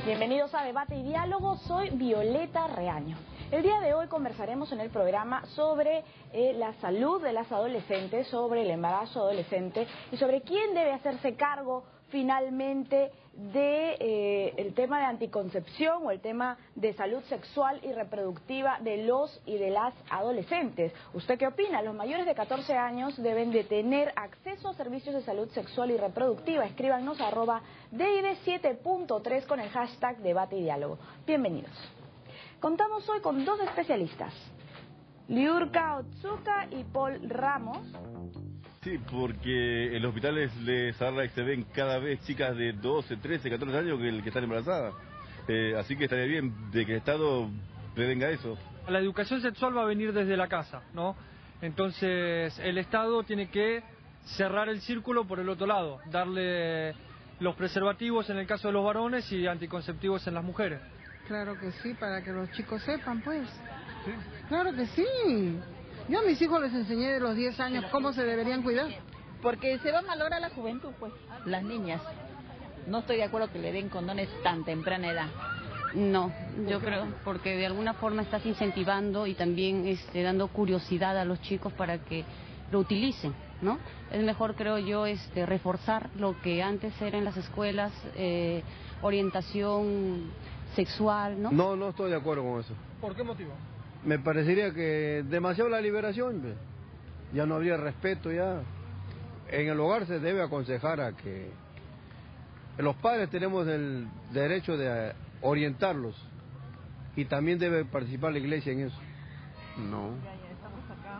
Bienvenidos a Debate y Diálogo, soy Violeta Reaño. El día de hoy conversaremos en el programa sobre la salud de las adolescentes, sobre el embarazo adolescente y sobre quién debe hacerse cargo finalmente de el tema de anticoncepción o el tema de salud sexual y reproductiva de los y de las adolescentes. ¿Usted qué opina? Los mayores de 14 años deben de tener acceso a servicios de salud sexual y reproductiva. Escríbanos a @DID7.3 con el hashtag Debate y Diálogo. Bienvenidos. Contamos hoy con dos especialistas, Liurka Otsuka y Paul Ramos. Sí, porque en los hospitales les agarra y se ven cada vez chicas de 12, 13, 14 años que están embarazadas. Así que estaría bien de que el Estado prevenga eso. La educación sexual va a venir desde la casa, ¿no? Entonces el Estado tiene que cerrar el círculo por el otro lado, darle los preservativos en el caso de los varones y anticonceptivos en las mujeres. Claro que sí, para que los chicos sepan, pues. ¿Sí? Claro que sí. Yo a mis hijos les enseñé de los 10 años cómo se deberían cuidar. Porque se va a malograr la juventud, pues, las niñas. No estoy de acuerdo que le den condones tan temprana edad. No, yo creo, porque de alguna forma estás incentivando y también dando curiosidad a los chicos para que lo utilicen, ¿no? Es mejor, creo yo, reforzar lo que antes era en las escuelas, orientación sexual, ¿no? No estoy de acuerdo con eso. ¿Por qué motivo? Me parecería que demasiado la liberación, ya no habría respeto ya. En el hogar se debe aconsejar a que los padres tenemos el derecho de orientarlos y también debe participar la iglesia en eso. No.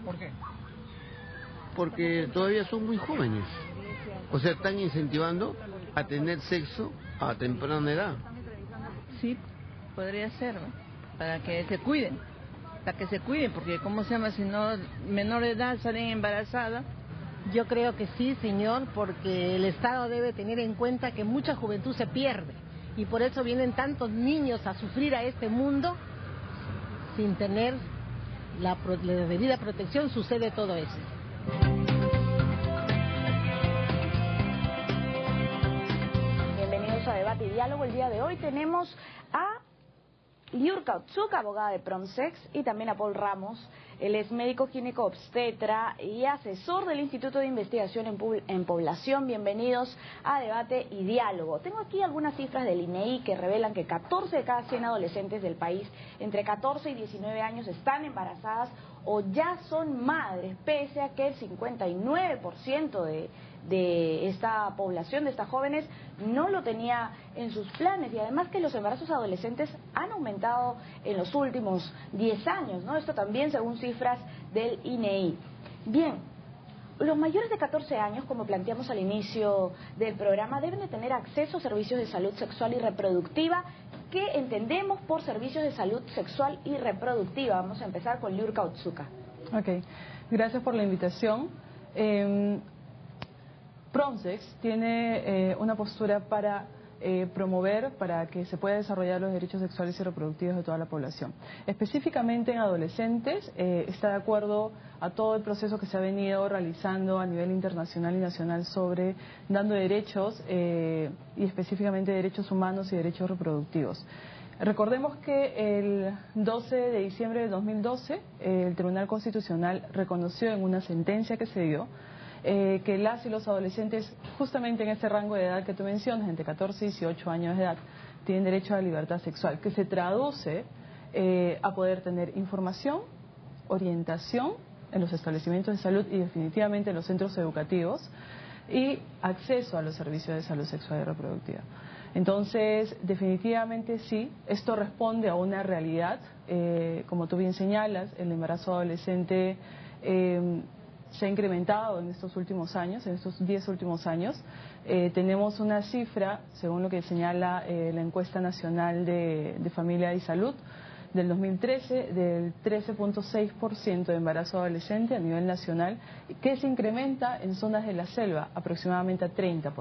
¿Por qué? Porque todavía son muy jóvenes. O sea, están incentivando a tener sexo a temprana edad. Sí, podría ser, ¿no? Para que se cuiden. Para que se cuiden, porque ¿cómo se llama? Si no, menor de edad salen embarazadas. Yo creo que sí, señor, porque el Estado debe tener en cuenta que mucha juventud se pierde y por eso vienen tantos niños a sufrir a este mundo sin tener la debida protección, sucede todo eso. Bienvenidos a Debate y Diálogo. El día de hoy tenemos a Liurka Otsuka, abogada de Pronsex, y también a Paul Ramos. Él es médico gineco-obstetra y asesor del Instituto de Investigación en Población. Bienvenidos a Debate y Diálogo. Tengo aquí algunas cifras del INEI que revelan que 14 de cada 100 adolescentes del país entre 14 y 19 años están embarazadas o ya son madres, pese a que el 59% de esta población, de estas jóvenes, no lo tenía en sus planes, y además que los embarazos adolescentes han aumentado en los últimos 10 años, ¿no? Esto también según cifras del INEI. Bien, los mayores de 14 años, como planteamos al inicio del programa, deben de tener acceso a servicios de salud sexual y reproductiva. ¿Qué entendemos por servicios de salud sexual y reproductiva? Vamos a empezar con Liurka Otsuka. Ok, gracias por la invitación. Pronsex tiene una postura para promover, para que se pueda desarrollar los derechos sexuales y reproductivos de toda la población. Específicamente en adolescentes, está de acuerdo a todo el proceso que se ha venido realizando a nivel internacional y nacional sobre dando derechos y específicamente derechos humanos y derechos reproductivos. Recordemos que el 12 de diciembre de 2012 el Tribunal Constitucional reconoció en una sentencia que se dio que las y los adolescentes, justamente en ese rango de edad que tú mencionas, entre 14 y 18 años de edad, tienen derecho a la libertad sexual, que se traduce a poder tener información, orientación en los establecimientos de salud y definitivamente en los centros educativos, y acceso a los servicios de salud sexual y reproductiva. Entonces, definitivamente sí, esto responde a una realidad. Como tú bien señalas, el embarazo adolescente se ha incrementado en estos últimos años, en estos 10 últimos años. Tenemos una cifra, según lo que señala la encuesta nacional de familia y salud, del 2013, del 13.6% de embarazo adolescente a nivel nacional, que se incrementa en zonas de la selva, aproximadamente a 30%.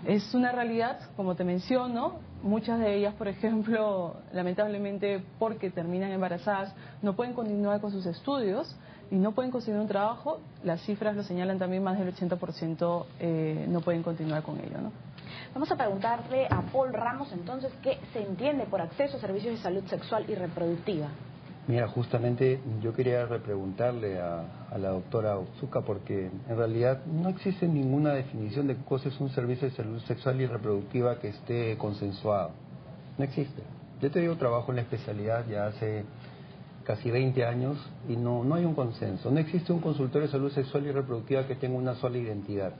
Es una realidad, como te menciono, muchas de ellas, por ejemplo, lamentablemente porque terminan embarazadas, no pueden continuar con sus estudios y no pueden conseguir un trabajo. Las cifras lo señalan también, más del 80% no pueden continuar con ello, ¿no? Vamos a preguntarle a Paul Ramos entonces qué se entiende por acceso a servicios de salud sexual y reproductiva. Mira, justamente yo quería repreguntarle a la doctora Otsuka, porque en realidad no existe ninguna definición de qué cosa es un servicio de salud sexual y reproductiva que esté consensuado. No existe. Yo te digo, trabajo en la especialidad ya hace casi 20 años y no hay un consenso. No existe un consultorio de salud sexual y reproductiva que tenga una sola identidad.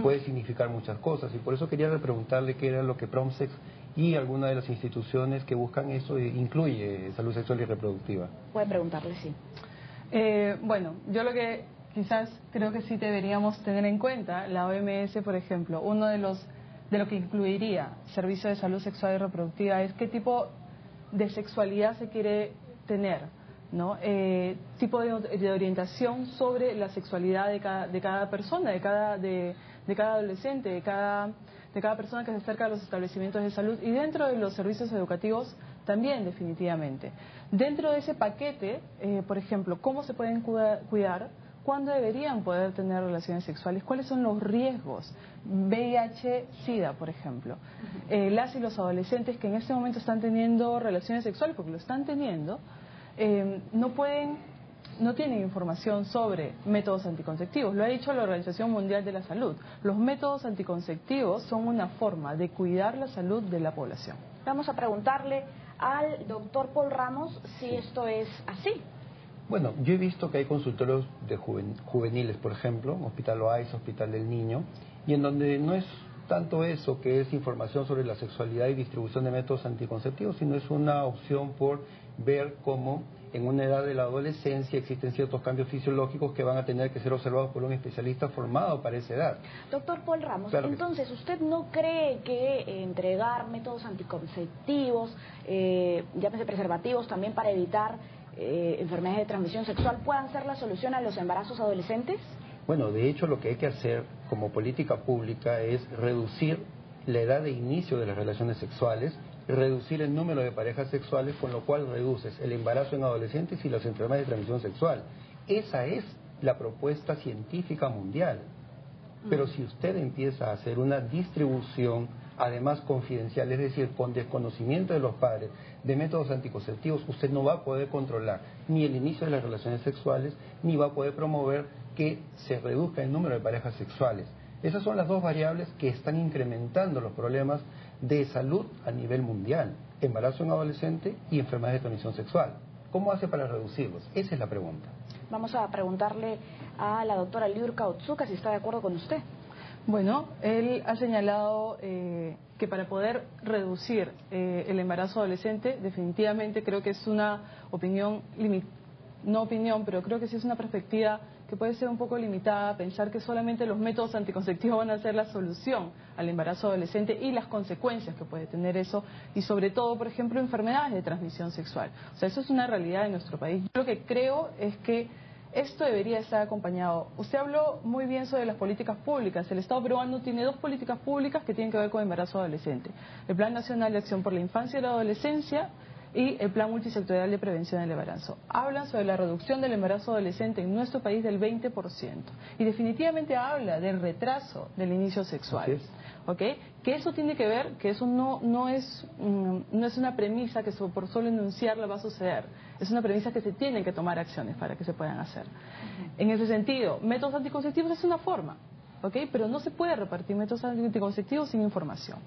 Puede significar muchas cosas y por eso quería repreguntarle qué era lo que PROMSEX y alguna de las instituciones que buscan eso incluye salud sexual y reproductiva. Puede preguntarle, sí. Bueno, yo lo que quizás creo que sí deberíamos tener en cuenta, la OMS, por ejemplo, uno de lo que incluiría servicio de salud sexual y reproductiva es qué tipo de sexualidad se quiere tener, ¿no? Tipo de orientación sobre la sexualidad de cada persona, de cada adolescente, de cada persona que se acerca a los establecimientos de salud y dentro de los servicios educativos también, definitivamente. Dentro de ese paquete, por ejemplo, ¿cómo se pueden cuidar? ¿Cuándo deberían poder tener relaciones sexuales? ¿Cuáles son los riesgos? VIH, SIDA, por ejemplo. Las y los adolescentes que en este momento están teniendo relaciones sexuales, porque lo están teniendo, no tienen información sobre métodos anticonceptivos. Lo ha dicho la Organización Mundial de la Salud. Los métodos anticonceptivos son una forma de cuidar la salud de la población. Vamos a preguntarle al doctor Paul Ramos si esto es así. Bueno, yo he visto que hay consultorios de juveniles, por ejemplo, Hospital Oasis, Hospital del Niño, y en donde no es tanto eso que es información sobre la sexualidad y distribución de métodos anticonceptivos, sino es una opción por ver cómo en una edad de la adolescencia existen ciertos cambios fisiológicos que van a tener que ser observados por un especialista formado para esa edad. Doctor Paul Ramos, claro entonces, ¿usted no cree que entregar métodos anticonceptivos, llámese preservativos, también para evitar enfermedades de transmisión sexual, puedan ser la solución a los embarazos adolescentes? Bueno, de hecho lo que hay que hacer como política pública es reducir la edad de inicio de las relaciones sexuales, reducir el número de parejas sexuales, con lo cual reduces el embarazo en adolescentes y las enfermedades de transmisión sexual. Esa es la propuesta científica mundial. Pero si usted empieza a hacer una distribución, además confidencial, es decir, con desconocimiento de los padres, de métodos anticonceptivos, usted no va a poder controlar ni el inicio de las relaciones sexuales, ni va a poder promover que se reduzca el número de parejas sexuales. Esas son las dos variables que están incrementando los problemas de salud a nivel mundial: embarazo en adolescente y enfermedades de transmisión sexual. ¿Cómo hace para reducirlos? Esa es la pregunta. Vamos a preguntarle a la doctora Liurka Otsuka si está de acuerdo con usted. Bueno, él ha señalado que para poder reducir el embarazo adolescente, definitivamente creo que es una opinión, pero creo que sí es una perspectiva que puede ser un poco limitada, pensar que solamente los métodos anticonceptivos van a ser la solución al embarazo adolescente y las consecuencias que puede tener eso, y sobre todo, por ejemplo, enfermedades de transmisión sexual. O sea, eso es una realidad en nuestro país. Yo lo que creo es que esto debería estar acompañado. Usted habló muy bien sobre las políticas públicas. El Estado peruano tiene dos políticas públicas que tienen que ver con embarazo adolescente: el Plan Nacional de Acción por la Infancia y la Adolescencia y el Plan Multisectorial de Prevención del Embarazo. Hablan sobre la reducción del embarazo adolescente en nuestro país del 20%. Y definitivamente habla del retraso del inicio sexual. ¿Okay? Que eso tiene que ver, que eso no es una premisa que por solo enunciarla va a suceder. Es una premisa que se tienen que tomar acciones para que se puedan hacer. En ese sentido, métodos anticonceptivos es una forma, ¿okay? Pero no se puede repartir métodos anticonceptivos sin información,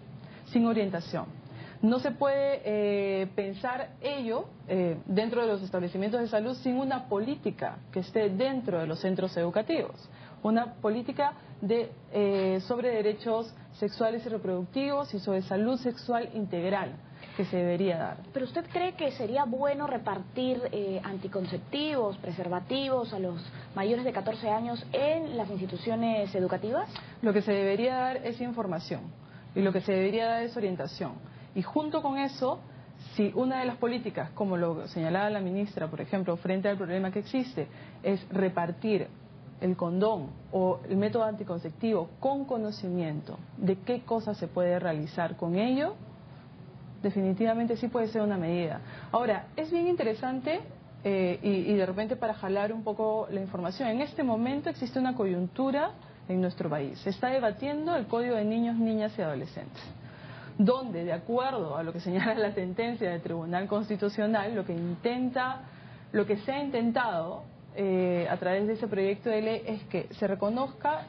sin orientación. No se puede pensar ello dentro de los establecimientos de salud sin una política que esté dentro de los centros educativos. Una política sobre derechos sexuales y reproductivos y sobre salud sexual integral que se debería dar. ¿Pero usted cree que sería bueno repartir anticonceptivos, preservativos a los mayores de 14 años en las instituciones educativas? Lo que se debería dar es información y lo que se debería dar es orientación. Y junto con eso, si una de las políticas, como lo señalaba la ministra, por ejemplo, frente al problema que existe, es repartir el condón o el método anticonceptivo con conocimiento de qué cosas se puede realizar con ello, definitivamente sí puede ser una medida. Ahora, es bien interesante y de repente para jalar un poco la información, en este momento existe una coyuntura en nuestro país. Se está debatiendo el Código de Niños, Niñas y Adolescentes, donde, de acuerdo a lo que señala la sentencia del Tribunal Constitucional, lo que se ha intentado a través de ese proyecto de ley es que se reconozca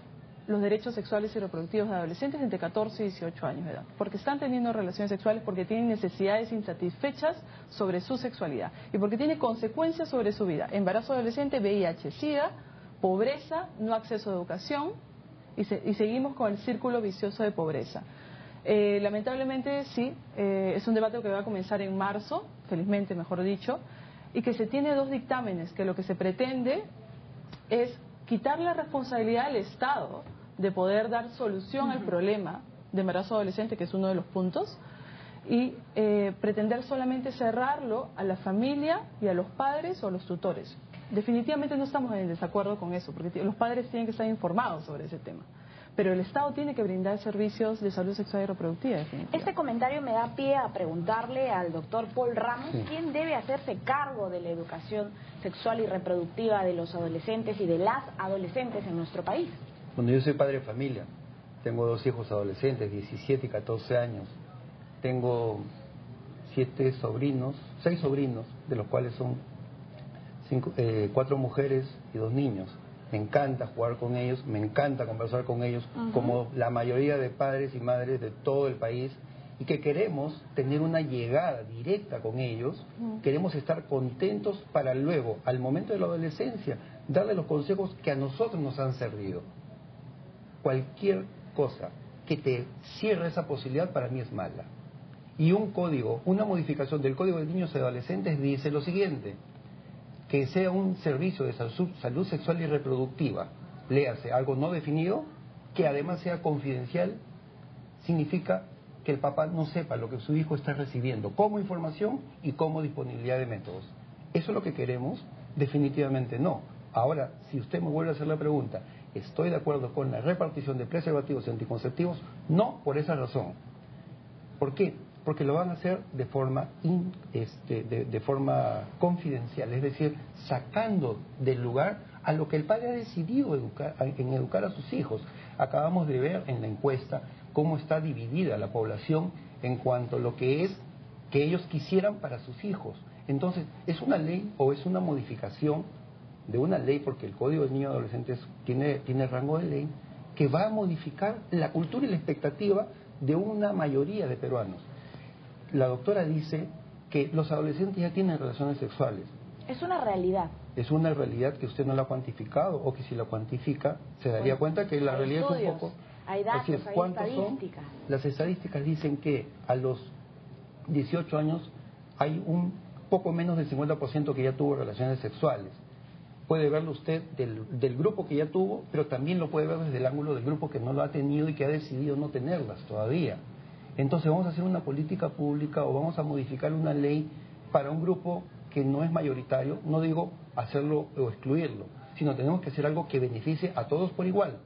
los derechos sexuales y reproductivos de adolescentes entre 14 y 18 años de edad, porque están teniendo relaciones sexuales, porque tienen necesidades insatisfechas sobre su sexualidad y porque tiene consecuencias sobre su vida: embarazo adolescente, VIH, SIDA, pobreza, no acceso a educación, y seguimos con el círculo vicioso de pobreza. Lamentablemente sí, es un debate que va a comenzar en marzo, felizmente mejor dicho, y que se tiene 2 dictámenes, que lo que se pretende es quitar la responsabilidad al Estado de poder dar solución al problema de embarazo adolescente, que es uno de los puntos, y pretender solamente cerrarlo a la familia y a los padres o a los tutores. Definitivamente no estamos en desacuerdo con eso, porque los padres tienen que estar informados sobre ese tema. Pero el Estado tiene que brindar servicios de salud sexual y reproductiva. Este comentario me da pie a preguntarle al doctor Paul Ramos, ¿quién debe hacerse cargo de la educación sexual y reproductiva de los adolescentes y de las adolescentes en nuestro país? Bueno, yo soy padre de familia, tengo 2 hijos adolescentes, 17 y 14 años, tengo 6 sobrinos, de los cuales son 4 mujeres y 2 niños. Me encanta jugar con ellos, me encanta conversar con ellos, como la mayoría de padres y madres de todo el país, y que queremos tener una llegada directa con ellos, queremos estar contentos para luego, al momento de la adolescencia, darle los consejos que a nosotros nos han servido. Cualquier cosa que te cierre esa posibilidad para mí es mala. Y una modificación del Código de Niños y Adolescentes dice lo siguiente: que sea un servicio de salud sexual y reproductiva, léase algo no definido, que además sea confidencial, significa que el papá no sepa lo que su hijo está recibiendo como información y como disponibilidad de métodos. ¿Eso es lo que queremos? Definitivamente no. Ahora, si usted me vuelve a hacer la pregunta, ¿estoy de acuerdo con la repartición de preservativos y anticonceptivos? No, por esa razón. ¿Por qué? Porque lo van a hacer de forma confidencial, es decir, sacando del lugar a lo que el padre ha decidido educar a sus hijos. Acabamos de ver en la encuesta cómo está dividida la población en cuanto a lo que es que ellos quisieran para sus hijos. Entonces, ¿es una ley o es una modificación de una ley? Porque el Código de Niños y Adolescentes tiene rango de ley, que va a modificar la cultura y la expectativa de una mayoría de peruanos. La doctora dice que los adolescentes ya tienen relaciones sexuales. Es una realidad. Es una realidad que usted no la ha cuantificado, o que si la cuantifica se daría cuenta que la realidad es un poco... Hay datos, decir, hay estadísticas. Las estadísticas dicen que a los 18 años hay un poco menos del 50% que ya tuvo relaciones sexuales. Puede verlo usted del grupo que ya tuvo, pero también lo puede ver desde el ángulo del grupo que no lo ha tenido y que ha decidido no tenerlas todavía. Entonces vamos a hacer una política pública o vamos a modificar una ley para un grupo que no es mayoritario, no digo hacerlo o excluirlo, sino tenemos que hacer algo que beneficie a todos por igual.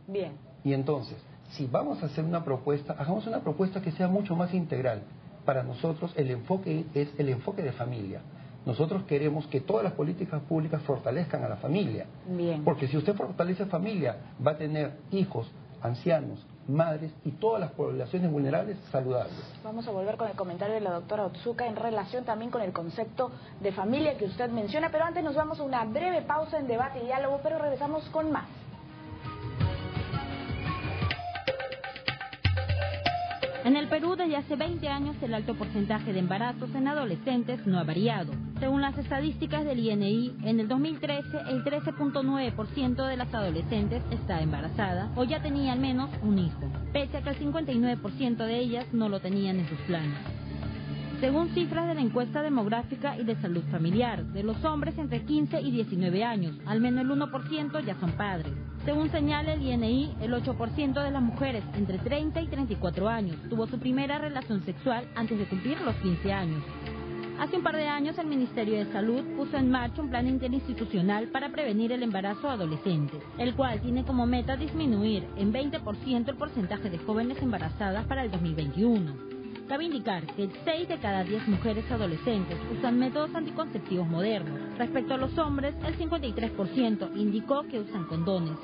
Bien. Y entonces, si vamos a hacer una propuesta, hagamos una propuesta que sea mucho más integral. Para nosotros el enfoque es el enfoque de familia. Nosotros queremos que todas las políticas públicas fortalezcan a la familia. Bien. Porque si usted fortalece familia, va a tener hijos, ancianos, madres y todas las poblaciones vulnerables saludables. Vamos a volver con el comentario de la doctora Otsuka en relación también con el concepto de familia que usted menciona, pero antes nos vamos a una breve pausa en debate y diálogo, pero regresamos con más. En el Perú, desde hace 20 años, el alto porcentaje de embarazos en adolescentes no ha variado. Según las estadísticas del INI, en el 2013, el 13.9% de las adolescentes está embarazada o ya tenía al menos un hijo, pese a que el 59% de ellas no lo tenían en sus planes. Según cifras de la encuesta demográfica y de salud familiar, de los hombres entre 15 y 19 años, al menos el 1% ya son padres. Según señala el INI, el 8% de las mujeres entre 30 y 34 años tuvo su primera relación sexual antes de cumplir los 15 años. Hace un par de años, el Ministerio de Salud puso en marcha un plan interinstitucional para prevenir el embarazo a adolescentes, el cual tiene como meta disminuir en 20% el porcentaje de jóvenes embarazadas para el 2021. Cabe indicar que 6 de cada 10 mujeres adolescentes usan métodos anticonceptivos modernos. Respecto a los hombres, el 53% indicó que usan condones.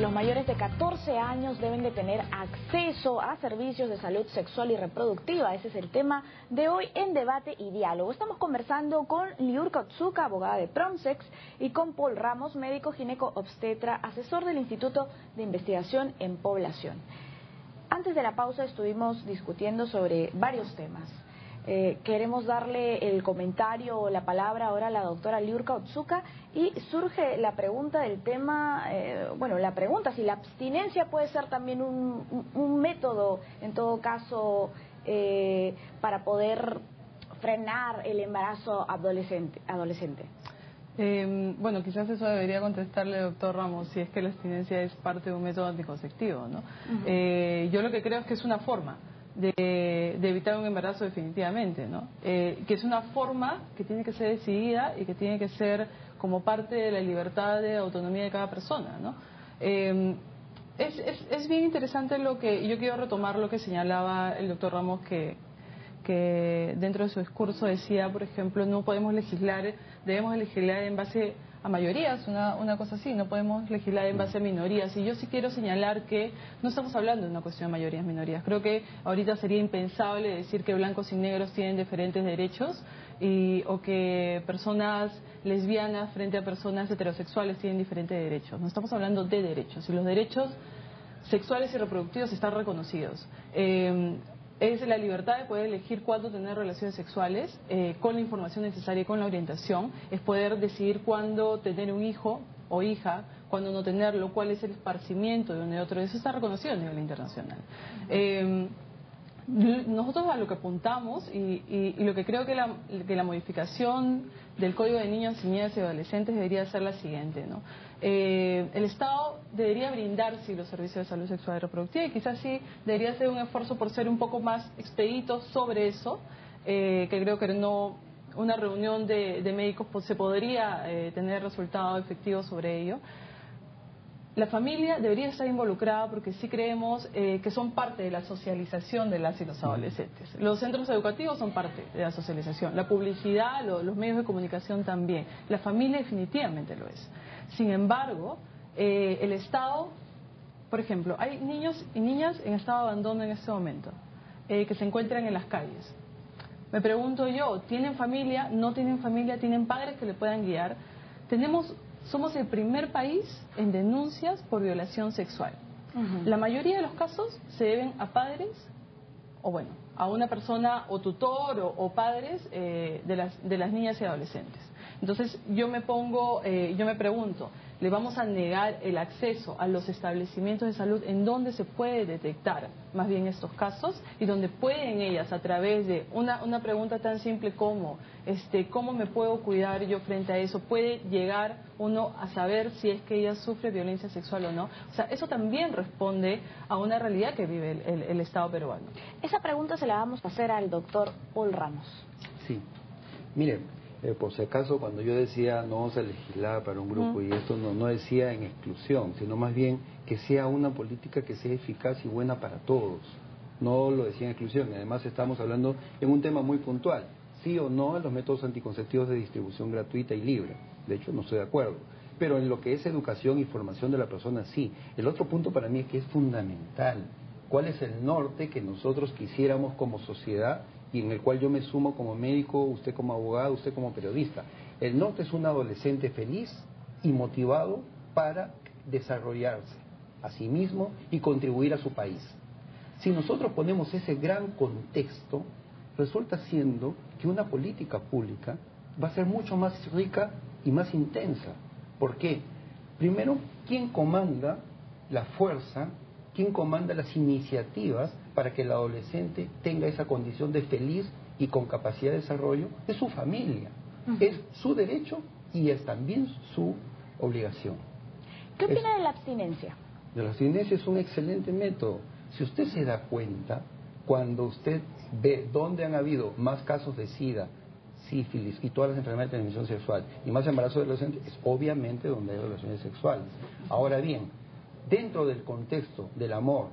Los mayores de 14 años deben de tener acceso a servicios de salud sexual y reproductiva. Ese es el tema de hoy en Debate y Diálogo. Estamos conversando con Liurka Otsuka, abogada de Promsex, y con Paul Ramos, médico gineco-obstetra, asesor del Instituto de Investigación en Población. Antes de la pausa estuvimos discutiendo sobre varios temas. Queremos darle el comentario o la palabra ahora a la doctora Liurka Otsuka y surge la pregunta del tema, la pregunta si la abstinencia puede ser también un método, en todo caso, para poder frenar el embarazo adolescente. Quizás eso debería contestarle al doctor Ramos, si es que la abstinencia es parte de un método anticonceptivo, ¿no? Yo lo que creo es que es una forma de evitar un embarazo definitivamente, ¿no? Que es una forma que tiene que ser decidida y que tiene que ser como parte de la libertad de autonomía de cada persona, ¿no? Es bien interesante yo quiero retomar lo que señalaba el doctor Ramos, que dentro de su discurso decía, por ejemplo, no podemos legislar, debemos legislar en base a mayorías, una cosa así, no podemos legislar en base a minorías. Y yo sí quiero señalar que no estamos hablando de una cuestión de mayorías, minorías. Creo que ahorita sería impensable decir que blancos y negros tienen diferentes derechos o que personas lesbianas frente a personas heterosexuales tienen diferentes derechos. No estamos hablando de derechos, y los derechos sexuales y reproductivos están reconocidos. Es la libertad de poder elegir cuándo tener relaciones sexuales, con la información necesaria y con la orientación. Es poder decidir cuándo tener un hijo o hija, cuándo no tenerlo, cuál es el esparcimiento de uno y otro. Eso está reconocido a nivel internacional. Nosotros a lo que apuntamos y lo que creo que la modificación del Código de Niños, Niñas y Adolescentes debería ser la siguiente, ¿no? El Estado debería brindar los servicios de salud sexual y reproductiva, y quizás sí debería hacer un esfuerzo por ser un poco más expedito sobre eso, que creo que una reunión de médicos se podría tener resultados efectivos sobre ello. La familia debería estar involucrada porque sí creemos que son parte de la socialización de las y los adolescentes. Los centros educativos son parte de la socialización, la publicidad, los medios de comunicación también. La familia definitivamente lo es. Sin embargo, el Estado, por ejemplo, hay niños y niñas en estado de abandono en este momento, que se encuentran en las calles. Me pregunto yo, ¿tienen familia? ¿No tienen familia? ¿Tienen padres que le puedan guiar? Somos el primer país en denuncias por violación sexual. La mayoría de los casos se deben a padres, a una persona o tutor o padres de las niñas y adolescentes. Entonces yo me pregunto, ¿le vamos a negar el acceso a los establecimientos de salud en donde se puede detectar más bien estos casos y donde pueden ellas, a través de una pregunta tan simple como ¿cómo me puedo cuidar yo frente a eso? ¿Puede llegar uno a saber si es que ella sufre violencia sexual o no? O sea, eso también responde a una realidad que vive el Estado peruano. Esa pregunta se la vamos a hacer al doctor Paul Ramos. Sí, mire, por si acaso, cuando yo decía no vamos a legislar para un grupo, y esto no decía en exclusión, sino más bien que sea una política que sea eficaz y buena para todos. No lo decía en exclusión. Además estamos hablando en un tema muy puntual, sí o no en los métodos anticonceptivos de distribución gratuita y libre. De hecho, no estoy de acuerdo. Pero en lo que es educación y formación de la persona, sí. El otro punto para mí es que es fundamental. ¿Cuál es el norte que nosotros quisiéramos como sociedad y en el cual yo me sumo como médico, usted como abogado, usted como periodista? El norte es un adolescente feliz y motivado para desarrollarse a sí mismo y contribuir a su país. Si nosotros ponemos ese gran contexto, resulta siendo que una política pública va a ser mucho más rica y más intensa. ¿Por qué? Primero, ¿quién comanda la fuerza? ¿Quién comanda las iniciativas para que el adolescente tenga esa condición de feliz y con capacidad de desarrollo? Es su familia. Es su derecho y es también su obligación. ¿Qué opina de la abstinencia? La abstinencia es un excelente método. Si usted se da cuenta, cuando usted ve dónde han habido más casos de SIDA, sífilis y todas las enfermedades de transmisión sexual y más embarazos de adolescentes, es obviamente donde hay relaciones sexuales. Ahora bien, dentro del contexto del amor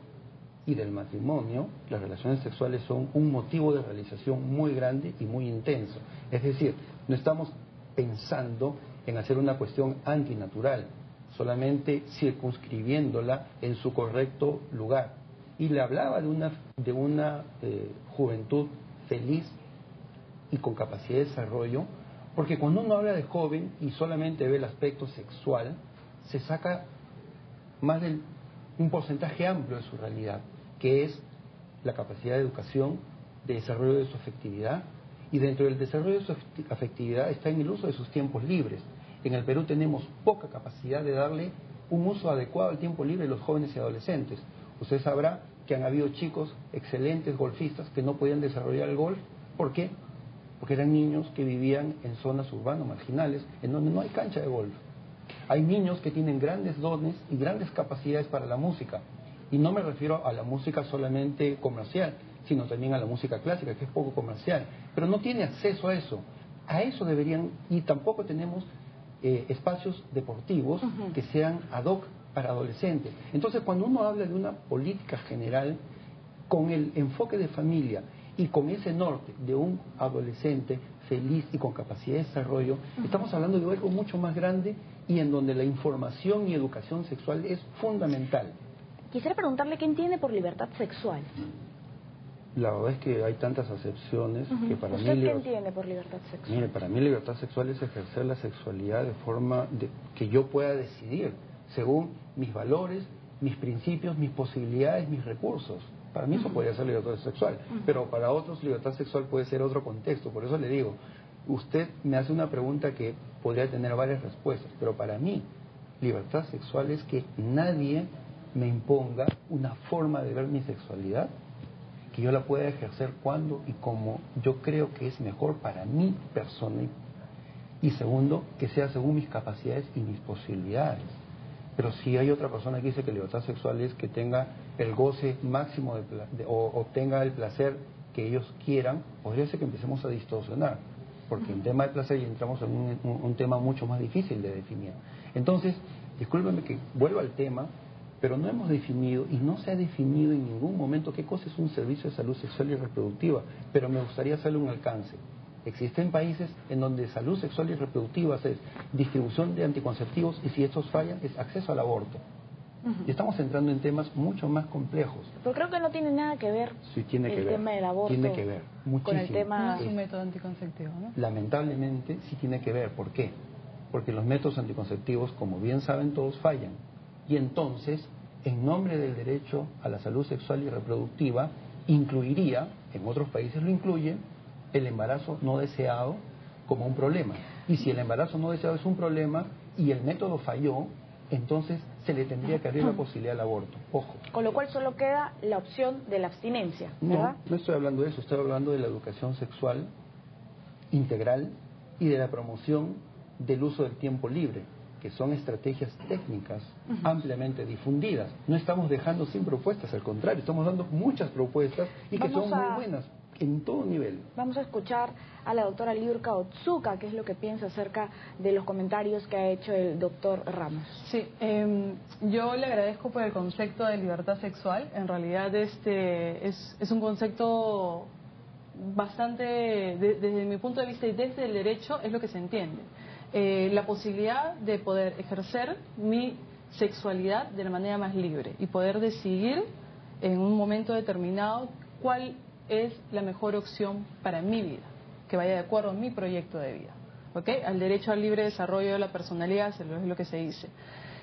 y del matrimonio, las relaciones sexuales son un motivo de realización muy grande y muy intenso. Es decir, no estamos pensando en hacer una cuestión antinatural, solamente circunscribiéndola en su correcto lugar. Y le hablaba de una juventud feliz y con capacidad de desarrollo, porque cuando uno habla de joven y solamente ve el aspecto sexual, se saca más de un porcentaje amplio de su realidad, que es la capacidad de educación, de desarrollo de su afectividad, y dentro del desarrollo de su afectividad está en el uso de sus tiempos libres. En el Perú tenemos poca capacidad de darle un uso adecuado al tiempo libre de los jóvenes y adolescentes. Usted sabrá que han habido chicos excelentes golfistas que no podían desarrollar el golf. ¿Por qué? Porque eran niños que vivían en zonas urbanas marginales, en donde no hay cancha de golf. Hay niños que tienen grandes dones y grandes capacidades para la música. Y no me refiero a la música solamente comercial, sino también a la música clásica, que es poco comercial. Pero no tiene acceso a eso. A eso deberían, y tampoco tenemos espacios deportivos que sean ad hoc para adolescentes. Entonces, cuando uno habla de una política general, con el enfoque de familia y con ese norte de un adolescente feliz y con capacidad de desarrollo, estamos hablando de algo mucho más grande y en donde la información y educación sexual es fundamental. Quisiera preguntarle qué entiende por libertad sexual. La verdad es que hay tantas acepciones que para mí... ¿Usted qué entiende por libertad sexual? Mire, para mí libertad sexual es ejercer la sexualidad de forma que yo pueda decidir, según mis valores, mis principios, mis posibilidades, mis recursos. Para mí eso podría ser libertad sexual, pero para otros libertad sexual puede ser otro contexto. Por eso le digo, usted me hace una pregunta que podría tener varias respuestas, pero para mí libertad sexual es que nadie me imponga una forma de ver mi sexualidad, que yo la pueda ejercer cuando y como yo creo que es mejor para mi persona, y segundo, que sea según mis capacidades y mis posibilidades. Pero si hay otra persona que dice que libertad sexual es que tenga el goce máximo o tenga el placer que ellos quieran, podría ser que empecemos a distorsionar, porque en tema de placer ya entramos en un tema mucho más difícil de definir. Entonces, discúlpeme que vuelvo al tema, pero no hemos definido y no se ha definido en ningún momento qué cosa es un servicio de salud sexual y reproductiva, pero me gustaría hacerle un alcance. Existen países en donde salud sexual y reproductiva es distribución de anticonceptivos y si estos fallan es acceso al aborto. Y estamos entrando en temas mucho más complejos. Pero creo que no tiene nada que ver sí, tiene que ver, tema del aborto tiene que ver muchísimo. Con el tema... No es un método anticonceptivo, ¿no? Lamentablemente sí tiene que ver. ¿Por qué? Porque los métodos anticonceptivos, como bien saben todos, fallan. Y entonces, en nombre del derecho a la salud sexual y reproductiva, incluiría, en otros países lo incluye, el embarazo no deseado como un problema. Y si el embarazo no deseado es un problema y el método falló, entonces se le tendría que abrir la posibilidad del aborto. Ojo. Con lo cual solo queda la opción de la abstinencia, ¿verdad? No estoy hablando de eso, estoy hablando de la educación sexual integral y de la promoción del uso del tiempo libre, que son estrategias técnicas ampliamente difundidas. No estamos dejando sin propuestas, al contrario, estamos dando muchas propuestas y que son muy buenas en todo nivel. Vamos a escuchar a la doctora Liurka Otsuka, qué es lo que piensa acerca de los comentarios que ha hecho el doctor Ramos. Sí, yo le agradezco por el concepto de libertad sexual. En realidad es un concepto bastante, desde mi punto de vista y desde el derecho, es lo que se entiende. La posibilidad de poder ejercer mi sexualidad de la manera más libre y poder decidir en un momento determinado cuál es la mejor opción para mi vida, que vaya de acuerdo a mi proyecto de vida, ¿ok? Al derecho al libre desarrollo de la personalidad, es lo que se dice.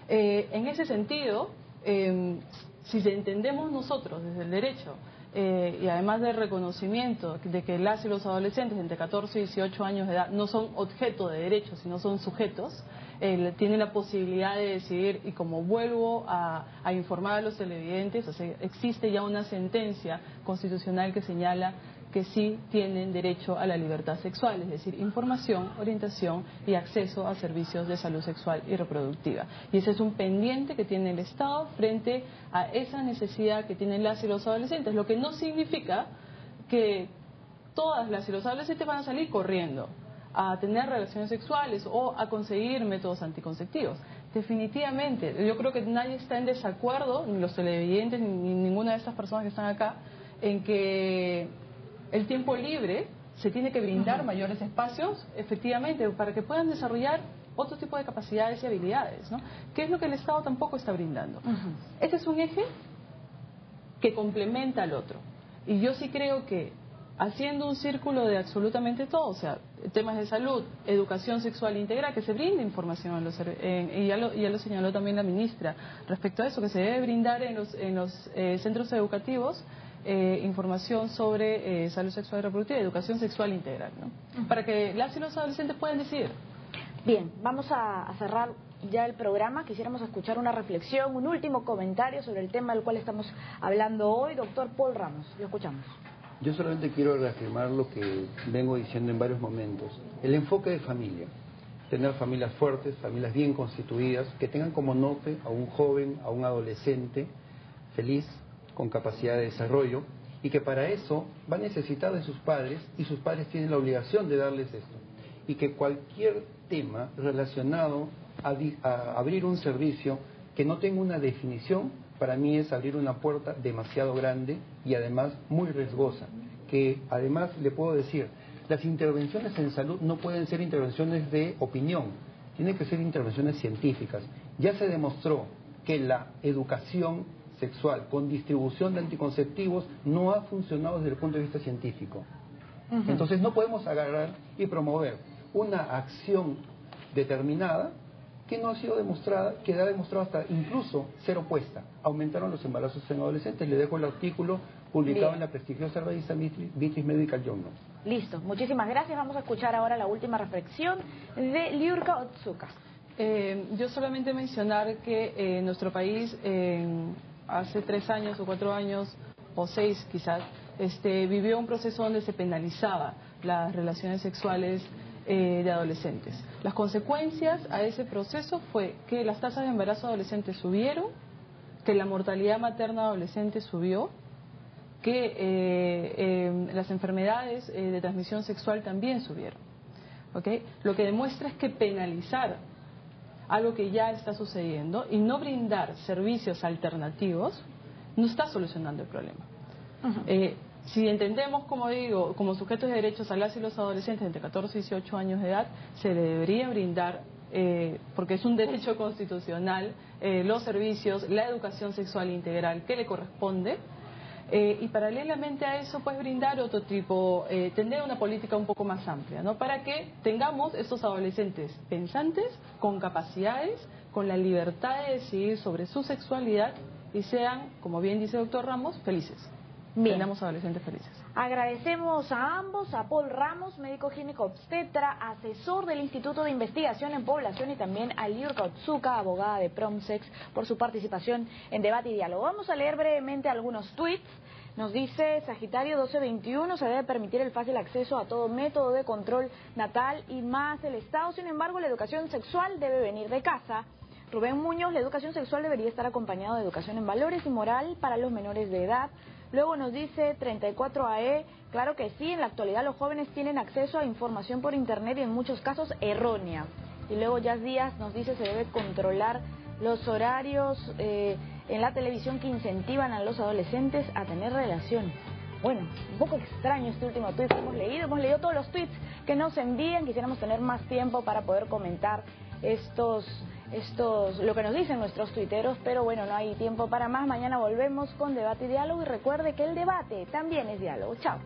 En ese sentido, si entendemos nosotros desde el derecho, y además del reconocimiento de que las y los adolescentes entre 14 y 18 años de edad no son objeto de derecho, sino son sujetos, tienen la posibilidad de decidir, y como vuelvo a informar a los televidentes, o sea, existe ya una sentencia constitucional que señala que sí tienen derecho a la libertad sexual, es decir, información, orientación y acceso a servicios de salud sexual y reproductiva. Y ese es un pendiente que tiene el Estado frente a esa necesidad que tienen las y los adolescentes, lo que no significa que todas las y los adolescentes van a salir corriendo a tener relaciones sexuales o a conseguir métodos anticonceptivos. Definitivamente, yo creo que nadie está en desacuerdo, ni los televidentes, ni ninguna de estas personas que están acá, en que el tiempo libre se tiene que brindar mayores espacios, efectivamente, para que puedan desarrollar otro tipo de capacidades y habilidades, ¿no? ¿Qué es lo que el Estado tampoco está brindando? Ese es un eje que complementa al otro. Y yo sí creo que haciendo un círculo de absolutamente todo, o sea, temas de salud, educación sexual integral, que se brinde información y ya lo señaló también la ministra respecto a eso, que se debe brindar en los centros educativos información sobre salud sexual y reproductiva y educación sexual integral, ¿no? Para que las y los adolescentes puedan decidir. Bien, vamos a cerrar ya el programa. Quisiéramos escuchar una reflexión, un último comentario sobre el tema del cual estamos hablando hoy. Doctor Paul Ramos, lo escuchamos. Yo solamente quiero reafirmar lo que vengo diciendo en varios momentos. El enfoque de familia. Tener familias fuertes, familias bien constituidas, que tengan como norte a un joven, a un adolescente feliz, con capacidad de desarrollo, y que para eso va a necesitar de sus padres, y sus padres tienen la obligación de darles esto. Y que cualquier tema relacionado a abrir un servicio que no tenga una definición, para mí es abrir una puerta demasiado grande y además muy riesgosa, que además le puedo decir, las intervenciones en salud no pueden ser intervenciones de opinión, tienen que ser intervenciones científicas. Ya se demostró que la educación sexual con distribución de anticonceptivos no ha funcionado desde el punto de vista científico. Entonces no podemos agarrar y promover una acción determinada que no ha sido demostrada, que ha demostrado hasta incluso ser opuesta. Aumentaron los embarazos en adolescentes. Le dejo el artículo publicado en la prestigiosa revista British Medical Journal. Listo, muchísimas gracias. Vamos a escuchar ahora la última reflexión de Liurka Otsuka. Yo solamente mencionar que en nuestro país hace 3 años o 4 años o 6 quizás vivió un proceso donde se penalizaba las relaciones sexuales de adolescentes. Las consecuencias a ese proceso fue que las tasas de embarazo adolescente subieron, que la mortalidad materna adolescente subió, que las enfermedades de transmisión sexual también subieron. ¿Okay? Lo que demuestra es que penalizar algo que ya está sucediendo y no brindar servicios alternativos no está solucionando el problema. Si entendemos, como digo, como sujetos de derechos a las y los adolescentes entre 14 y 18 años de edad, se le debería brindar, porque es un derecho constitucional, los servicios, la educación sexual integral que le corresponde, y paralelamente a eso, pues brindar otro tipo, tener una política un poco más amplia, ¿no? Para que tengamos estos adolescentes pensantes, con capacidades, con la libertad de decidir sobre su sexualidad y sean, como bien dice el doctor Ramos, felices. Bien. Tenemos adolescentes felices. Agradecemos a ambos, a Paul Ramos, médico ginecólogo obstetra, asesor del Instituto de Investigación en Población, y también a Liurka Otsuka, abogada de Promsex, por su participación en Debate y Diálogo. Vamos a leer brevemente algunos tweets. Nos dice Sagitario 1221, se debe permitir el fácil acceso a todo método de control natal y más el Estado. Sin embargo, la educación sexual debe venir de casa. Rubén Muñoz, la educación sexual debería estar acompañada de educación en valores y moral para los menores de edad. Luego nos dice 34AE, claro que sí, en la actualidad los jóvenes tienen acceso a información por internet y en muchos casos errónea. Y luego Jazz Díaz nos dice se debe controlar los horarios en la televisión que incentivan a los adolescentes a tener relaciones. Bueno, un poco extraño este último tuit que hemos leído todos los tweets que nos envían. Quisiéramos tener más tiempo para poder comentar lo que nos dicen nuestros tuiteros, pero bueno, no hay tiempo para más. Mañana volvemos con Debate y Diálogo, y recuerde que el debate también es diálogo. Chao.